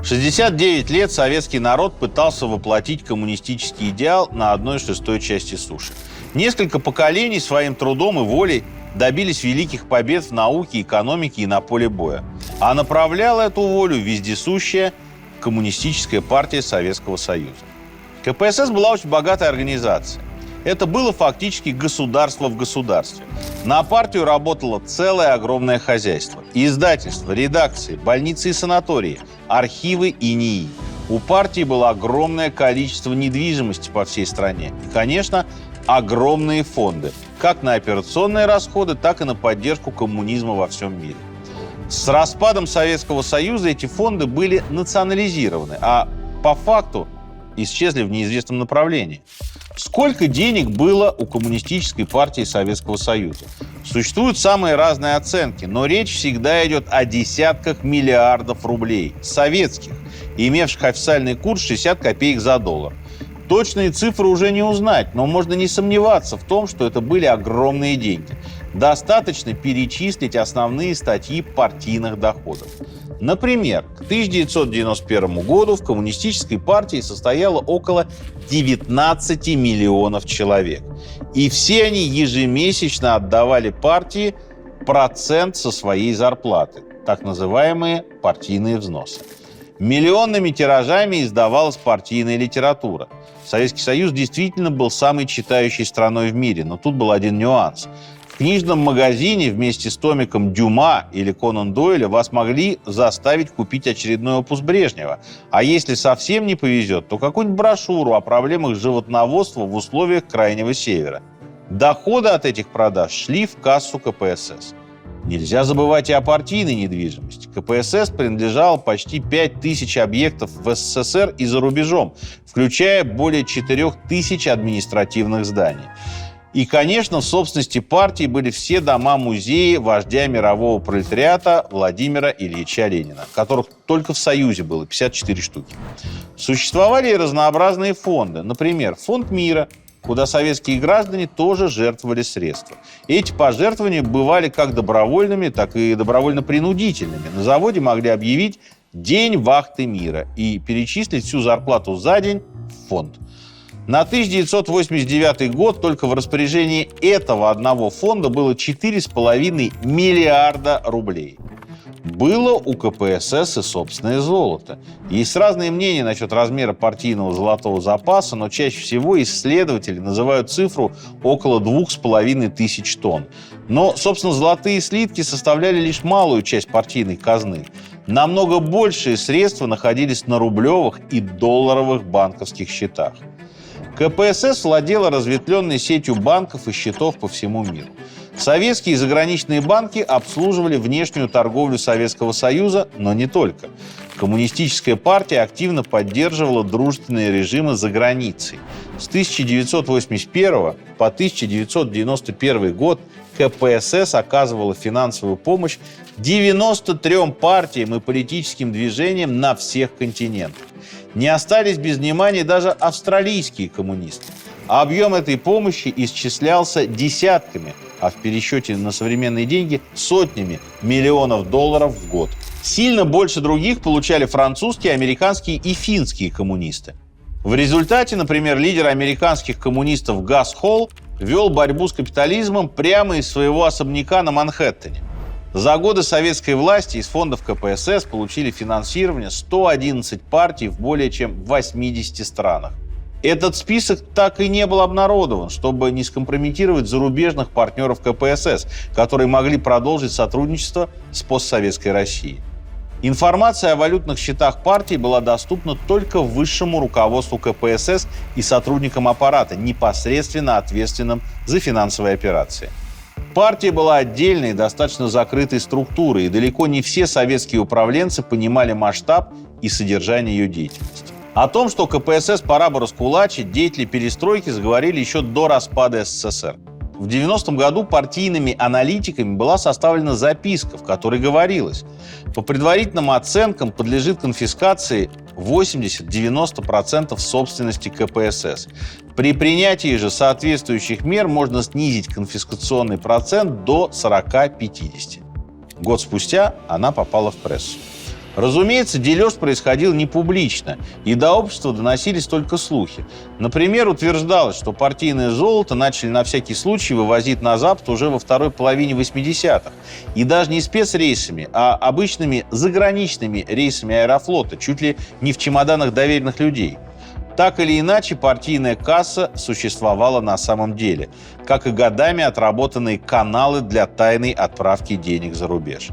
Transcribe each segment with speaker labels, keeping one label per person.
Speaker 1: 69 лет советский народ пытался воплотить коммунистический идеал на 1/6 части суши. Несколько поколений своим трудом и волей добились великих побед в науке, экономике и на поле боя. А направляла эту волю вездесущая Коммунистическая партия Советского Союза. КПСС была очень богатой организацией. Это было фактически государство в государстве. На партию работало целое огромное хозяйство. Издательства, редакции, больницы и санатории, архивы и НИИ. У партии было огромное количество недвижимости по всей стране. И, конечно, огромные фонды. Как на операционные расходы, так и на поддержку коммунизма во всем мире. С распадом Советского Союза эти фонды были национализированы, а по факту исчезли в неизвестном направлении. Сколько денег было у Коммунистической партии Советского Союза? Существуют самые разные оценки, но речь всегда идет о десятках миллиардов рублей, советских, имевших официальный курс 60 копеек за доллар. Точные цифры уже не узнать, но можно не сомневаться в том, что это были огромные деньги. Достаточно перечислить основные статьи партийных доходов. Например, к 1991 году в Коммунистической партии состояло около 19 миллионов человек. И все они ежемесячно отдавали партии процент со своей зарплаты, так называемые партийные взносы. Миллионными тиражами издавалась партийная литература. Советский Союз действительно был самой читающей страной в мире, но тут был один нюанс. В книжном магазине вместе с томиком Дюма или Конан Дойля вас могли заставить купить очередной опус Брежнева. А если совсем не повезет, то какую-нибудь брошюру о проблемах животноводства в условиях Крайнего Севера. Доходы от этих продаж шли в кассу КПСС. Нельзя забывать и о партийной недвижимости. КПСС принадлежало почти 5000 объектов в СССР и за рубежом, включая более 4000 административных зданий. И, конечно, в собственности партии были все дома-музеи вождя мирового пролетариата Владимира Ильича Ленина, которых только в Союзе было 54 штуки. Существовали и разнообразные фонды. Например, Фонд мира, куда советские граждане тоже жертвовали средства. Эти пожертвования бывали как добровольными, так и добровольно-принудительными. На заводе могли объявить День вахты мира и перечислить всю зарплату за день в фонд. На 1989 год только в распоряжении этого одного фонда было 4,5 миллиарда рублей. Было у КПСС и собственное золото. Есть разные мнения насчет размера партийного золотого запаса, но чаще всего исследователи называют цифру около 2500 тонн. Но, собственно, золотые слитки составляли лишь малую часть партийной казны. Намного большие средства находились на рублевых и долларовых банковских счетах. КПСС владела разветвленной сетью банков и счетов по всему миру. Советские и заграничные банки обслуживали внешнюю торговлю Советского Союза, но не только. Коммунистическая партия активно поддерживала дружественные режимы за границей. С 1981 по 1991 год КПСС оказывала финансовую помощь 93 партиям и политическим движениям на всех континентах. Не остались без внимания даже австралийские коммунисты. А объем этой помощи исчислялся десятками, а в пересчете на современные деньги сотнями миллионов долларов в год. Сильно больше других получали французские, американские и финские коммунисты. В результате, например, лидер американских коммунистов Гасс Холл вел борьбу с капитализмом прямо из своего особняка на Манхэттене. За годы советской власти из фондов КПСС получили финансирование 111 партий в более чем 80 странах. Этот список так и не был обнародован, чтобы не скомпрометировать зарубежных партнеров КПСС, которые могли продолжить сотрудничество с постсоветской Россией. Информация о валютных счетах партии была доступна только высшему руководству КПСС и сотрудникам аппарата, непосредственно ответственным за финансовые операции. Партия была отдельной, достаточно закрытой структурой, и далеко не все советские управленцы понимали масштаб и содержание ее деятельности. О том, что КПСС пора бы раскулачить, деятели перестройки заговорили еще до распада СССР. В 90-м году партийными аналитиками была составлена записка, в которой говорилось: по предварительным оценкам подлежит конфискации 80-90% собственности КПСС. При принятии же соответствующих мер можно снизить конфискационный процент до 40-50. Год спустя она попала в прессу. Разумеется, дележ происходил не публично, и до общества доносились только слухи. Например, утверждалось, что партийное золото начали на всякий случай вывозить на Запад уже во второй половине 80-х. И даже не спецрейсами, а обычными заграничными рейсами Аэрофлота, чуть ли не в чемоданах доверенных людей. Так или иначе, партийная касса существовала на самом деле, как и годами отработанные каналы для тайной отправки денег за рубеж.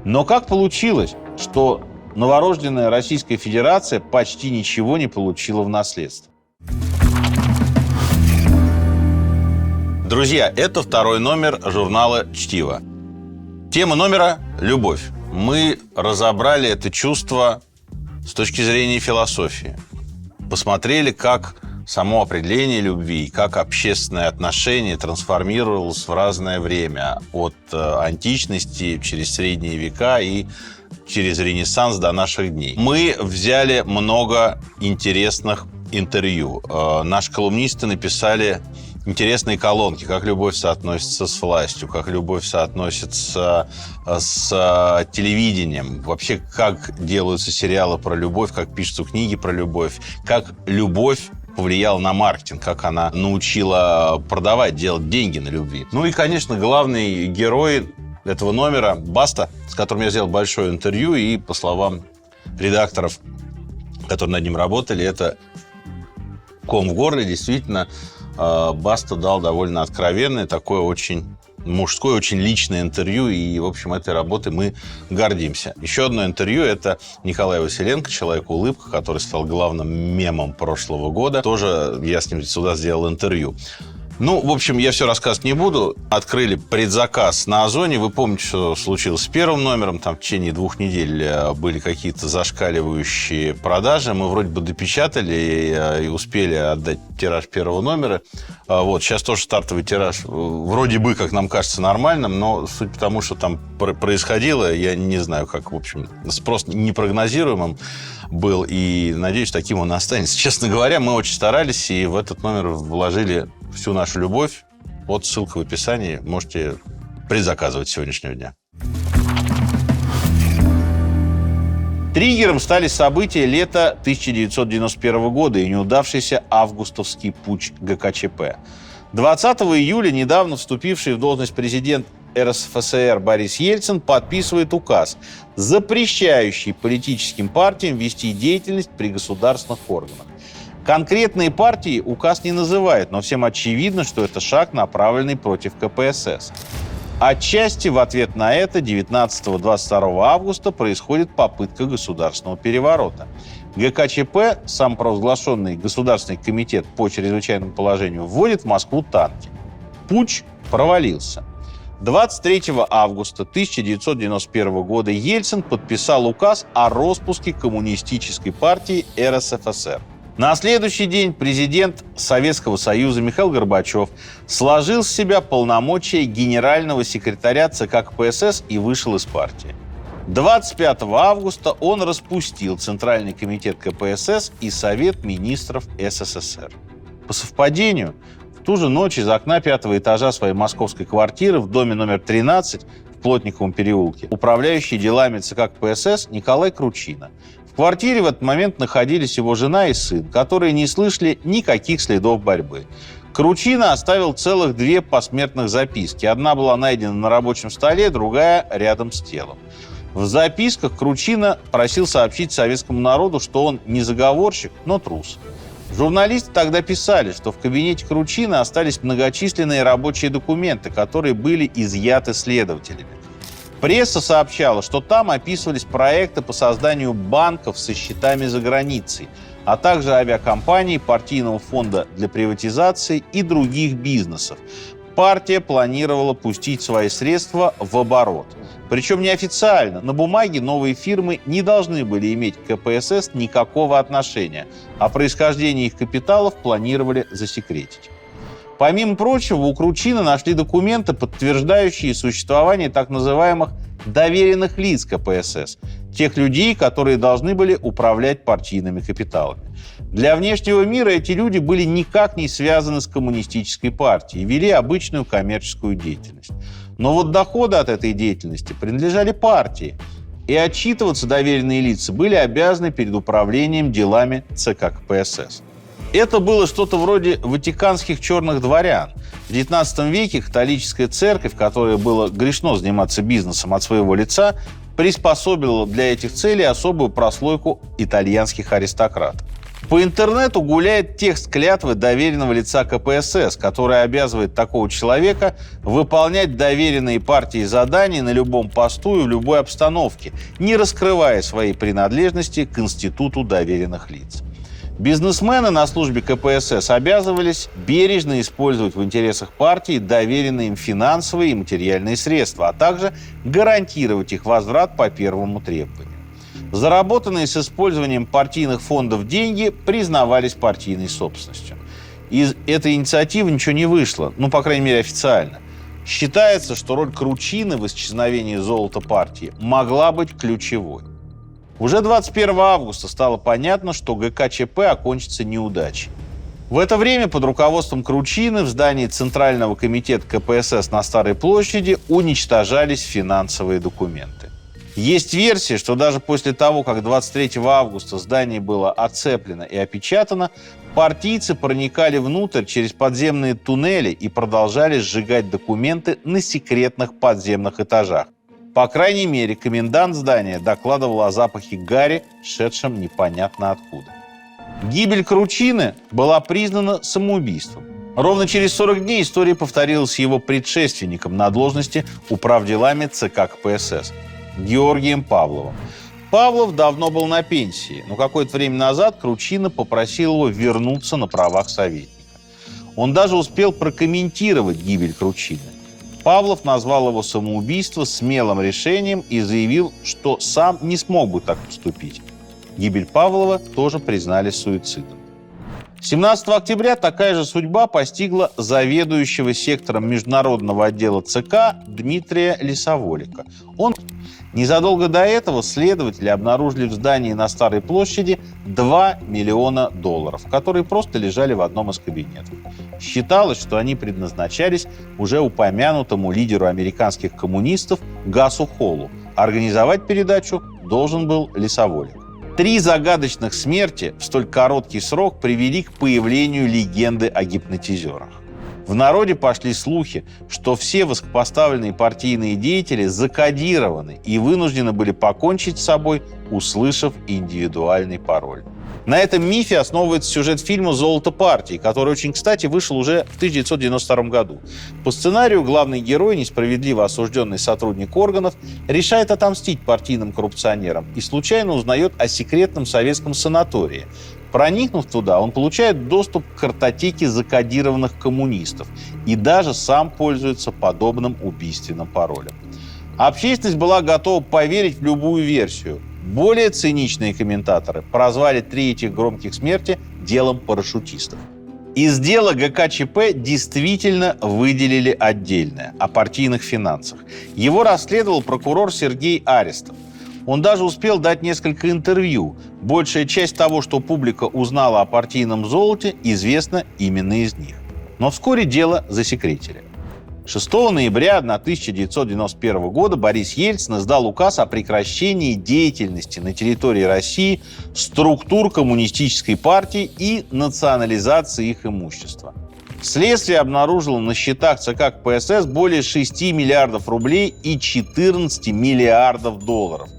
Speaker 1: Но как получилось, что новорожденная Российская Федерация почти ничего не получила в наследство? Друзья, это второй номер журнала «Чтиво». Тема номера – любовь. Мы разобрали это чувство с точки зрения философии. Посмотрели, как само определение любви, как общественное отношение трансформировалось в разное время. От античности через средние века и через Ренессанс до наших дней. Мы взяли много интересных интервью. Наши колумнисты написали интересные колонки, как любовь соотносится с властью, как любовь соотносится с телевидением, вообще как делаются сериалы про любовь, как пишутся книги про любовь, как любовь повлияла на маркетинг, как она научила продавать, делать деньги на любви. Ну и, конечно, главный герой этого номера – Баста, с которым я сделал большое интервью, и, по словам редакторов, которые над ним работали, это ком в горле. Действительно, Баста дал довольно откровенное, такое очень мужское, очень личное интервью, и, в общем, этой работой мы гордимся. Еще одно интервью – это Николай Василенко, «Человек-улыбка», который стал главным мемом прошлого года. Тоже я с ним сюда сделал интервью. Ну, в общем, я все рассказывать не буду. Открыли предзаказ на Озоне. Вы помните, что случилось с первым номером. Там в течение 2 недель были какие-то зашкаливающие продажи. Мы вроде бы допечатали и успели отдать тираж первого номера. Вот, сейчас тоже стартовый тираж вроде бы, как нам кажется, нормальным, но суть потому, что там происходило, я не знаю, как, в общем, спрос непрогнозируемым был, и, надеюсь, таким он останется. Честно говоря, мы очень старались, и в этот номер вложили всю нашу любовь. Вот ссылка в описании. Можете предзаказывать с сегодняшнего дня. Триггером стали события лета 1991 года и неудавшийся августовский путч ГКЧП. 20 июля недавно вступивший в должность президент РСФСР Борис Ельцин подписывает указ, запрещающий политическим партиям вести деятельность при государственных органах. Конкретные партии указ не называет, но всем очевидно, что это шаг, направленный против КПСС. Отчасти в ответ на это 19-22 августа происходит попытка государственного переворота. ГКЧП, самопровозглашенный Государственный комитет по чрезвычайному положению, вводит в Москву танки. Путч провалился. 23 августа 1991 года Ельцин подписал указ о распуске Коммунистической партии РСФСР. На следующий день президент Советского Союза Михаил Горбачев сложил с себя полномочия генерального секретаря ЦК КПСС и вышел из партии. 25 августа он распустил Центральный комитет КПСС и Совет министров СССР. По совпадению, в ту же ночь из окна 5-го этажа своей московской квартиры в доме номер 13 в Плотниковом переулке управляющий делами ЦК КПСС Николай Кручина. В квартире в этот момент находились его жена и сын, которые не слышали никаких следов борьбы. Кручина оставил целых 2 посмертных записки. Одна была найдена на рабочем столе, другая рядом с телом. В записках Кручина просил сообщить советскому народу, что он не заговорщик, но трус. Журналисты тогда писали, что в кабинете Кручина остались многочисленные рабочие документы, которые были изъяты следователями. Пресса сообщала, что там описывались проекты по созданию банков со счетами за границей, а также авиакомпаний, партийного фонда для приватизации и других бизнесов. Партия планировала пустить свои средства в оборот. Причем неофициально. На бумаге новые фирмы не должны были иметь к КПСС никакого отношения, а происхождение их капиталов планировали засекретить. Помимо прочего, у Кручина нашли документы, подтверждающие существование так называемых доверенных лиц КПСС, тех людей, которые должны были управлять партийными капиталами. Для внешнего мира эти люди были никак не связаны с коммунистической партией и вели обычную коммерческую деятельность. Но вот доходы от этой деятельности принадлежали партии. и отчитываться доверенные лица были обязаны перед управлением делами ЦК КПСС. Это было что-то вроде ватиканских черных дворян. В XIX веке католическая церковь, которой было грешно заниматься бизнесом от своего лица, приспособила для этих целей особую прослойку итальянских аристократов. По интернету гуляет текст клятвы доверенного лица КПСС, который обязывает такого человека выполнять доверенные партии задания на любом посту и в любой обстановке, не раскрывая своей принадлежности к институту доверенных лиц. Бизнесмены на службе КПСС обязывались бережно использовать в интересах партии доверенные им финансовые и материальные средства, а также гарантировать их возврат по первому требованию. Заработанные с использованием партийных фондов деньги признавались партийной собственностью. Из этой инициативы ничего не вышло, по крайней мере, официально. Считается, что роль Кручины в исчезновении золота партии могла быть ключевой. Уже 21 августа стало понятно, что ГКЧП окончится неудачей. В это время под руководством Кручины в здании Центрального комитета КПСС на Старой площади уничтожались финансовые документы. Есть версия, что даже после того, как 23 августа здание было оцеплено и опечатано, партийцы проникали внутрь через подземные туннели и продолжали сжигать документы на секретных подземных этажах. По крайней мере, комендант здания докладывал о запахе гари, шедшем непонятно откуда. Гибель Кручины была признана самоубийством. Ровно через 40 дней история повторилась с его предшественником на должности управделами ЦК КПСС Георгием Павловым. Павлов давно был на пенсии, но какое-то время назад Кручина попросил его вернуться на правах советника. Он даже успел прокомментировать гибель Кручины. Павлов назвал его самоубийство смелым решением и заявил, что сам не смог бы так поступить. Гибель Павлова тоже признали суицидом. 17 октября такая же судьба постигла заведующего сектором международного отдела ЦК Дмитрия Лисоволика. Незадолго до этого следователи обнаружили в здании на Старой площади $2 миллиона, которые просто лежали в одном из кабинетов. Считалось, что они предназначались уже упомянутому лидеру американских коммунистов Гасу Холлу. Организовать передачу должен был Лисоволик. 3 загадочных смерти в столь короткий срок привели к появлению легенды о гипнотизерах. В народе пошли слухи, что все высокопоставленные партийные деятели закодированы и вынуждены были покончить с собой, услышав индивидуальный пароль. На этом мифе основывается сюжет фильма «Золото партии», который очень кстати вышел уже в 1992 году. По сценарию главный герой, несправедливо осужденный сотрудник органов, решает отомстить партийным коррупционерам и случайно узнает о секретном советском санатории. Проникнув туда, он получает доступ к картотеке закодированных коммунистов и даже сам пользуется подобным убийственным паролем. Общественность была готова поверить в любую версию. Более циничные комментаторы прозвали 3 этих громких смерти делом парашютистов. Из дела ГКЧП действительно выделили отдельное о партийных финансах. Его расследовал прокурор Сергей Арестов. Он даже успел дать несколько интервью. Большая часть того, что публика узнала о партийном золоте, известна именно из них. Но вскоре дело засекретили. 6 ноября 1991 года Борис Ельцин издал указ о прекращении деятельности на территории России структур коммунистической партии и национализации их имущества. Следствие обнаружило на счетах ЦК КПСС более 6 миллиардов рублей и 14 миллиардов долларов.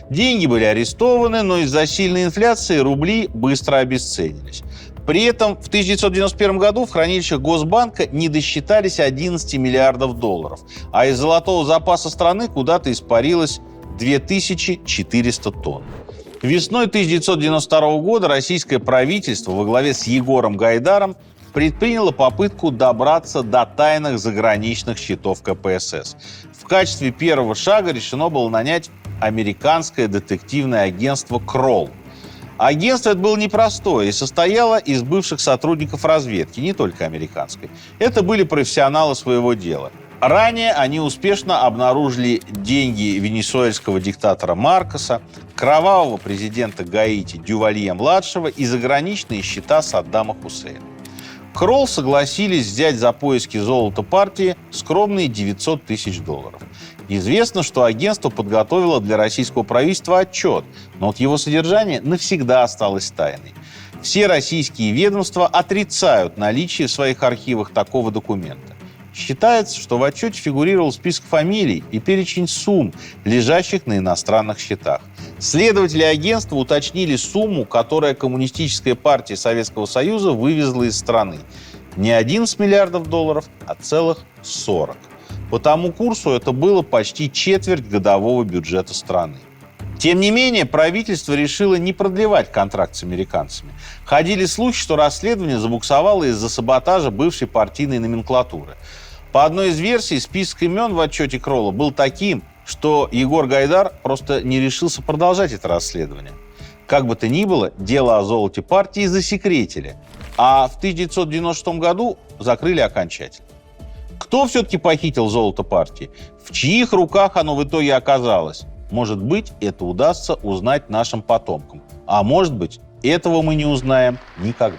Speaker 1: Деньги были арестованы, но из-за сильной инфляции рубли быстро обесценились. При этом в 1991 году в хранилищах Госбанка не досчитались 11 миллиардов долларов, а из золотого запаса страны куда-то испарилось 2400 тонн. Весной 1992 года российское правительство во главе с Егором Гайдаром предприняло попытку добраться до тайных заграничных счетов КПСС. В качестве первого шага решено было нанять американское детективное агентство «Кролл». Агентство это было непростое и состояло из бывших сотрудников разведки, не только американской. Это были профессионалы своего дела. Ранее они успешно обнаружили деньги венесуэльского диктатора Маркоса, кровавого президента Гаити Дювалье-младшего и заграничные счета Саддама Хусейна. Кролл согласились взять за поиски золота партии скромные $900 тысяч. Известно, что агентство подготовило для российского правительства отчет, но вот его содержание навсегда осталось тайной. Все российские ведомства отрицают наличие в своих архивах такого документа. Считается, что в отчете фигурировал список фамилий и перечень сумм, лежащих на иностранных счетах. Следователи агентства уточнили сумму, которую Коммунистическая партия Советского Союза вывезла из страны. Не $11 миллиардов, а целых 40. По тому курсу это было почти четверть годового бюджета страны. Тем не менее, правительство решило не продлевать контракт с американцами. Ходили слухи, что расследование забуксовало из-за саботажа бывшей партийной номенклатуры. По одной из версий, список имен в отчете Кролла был таким, что Егор Гайдар просто не решился продолжать это расследование. Как бы то ни было, дело о золоте партии засекретили, а в 1996 году закрыли окончательно. Кто все-таки похитил золото партии? В чьих руках оно в итоге оказалось? Может быть, это удастся узнать нашим потомкам. А может быть, этого мы не узнаем никогда.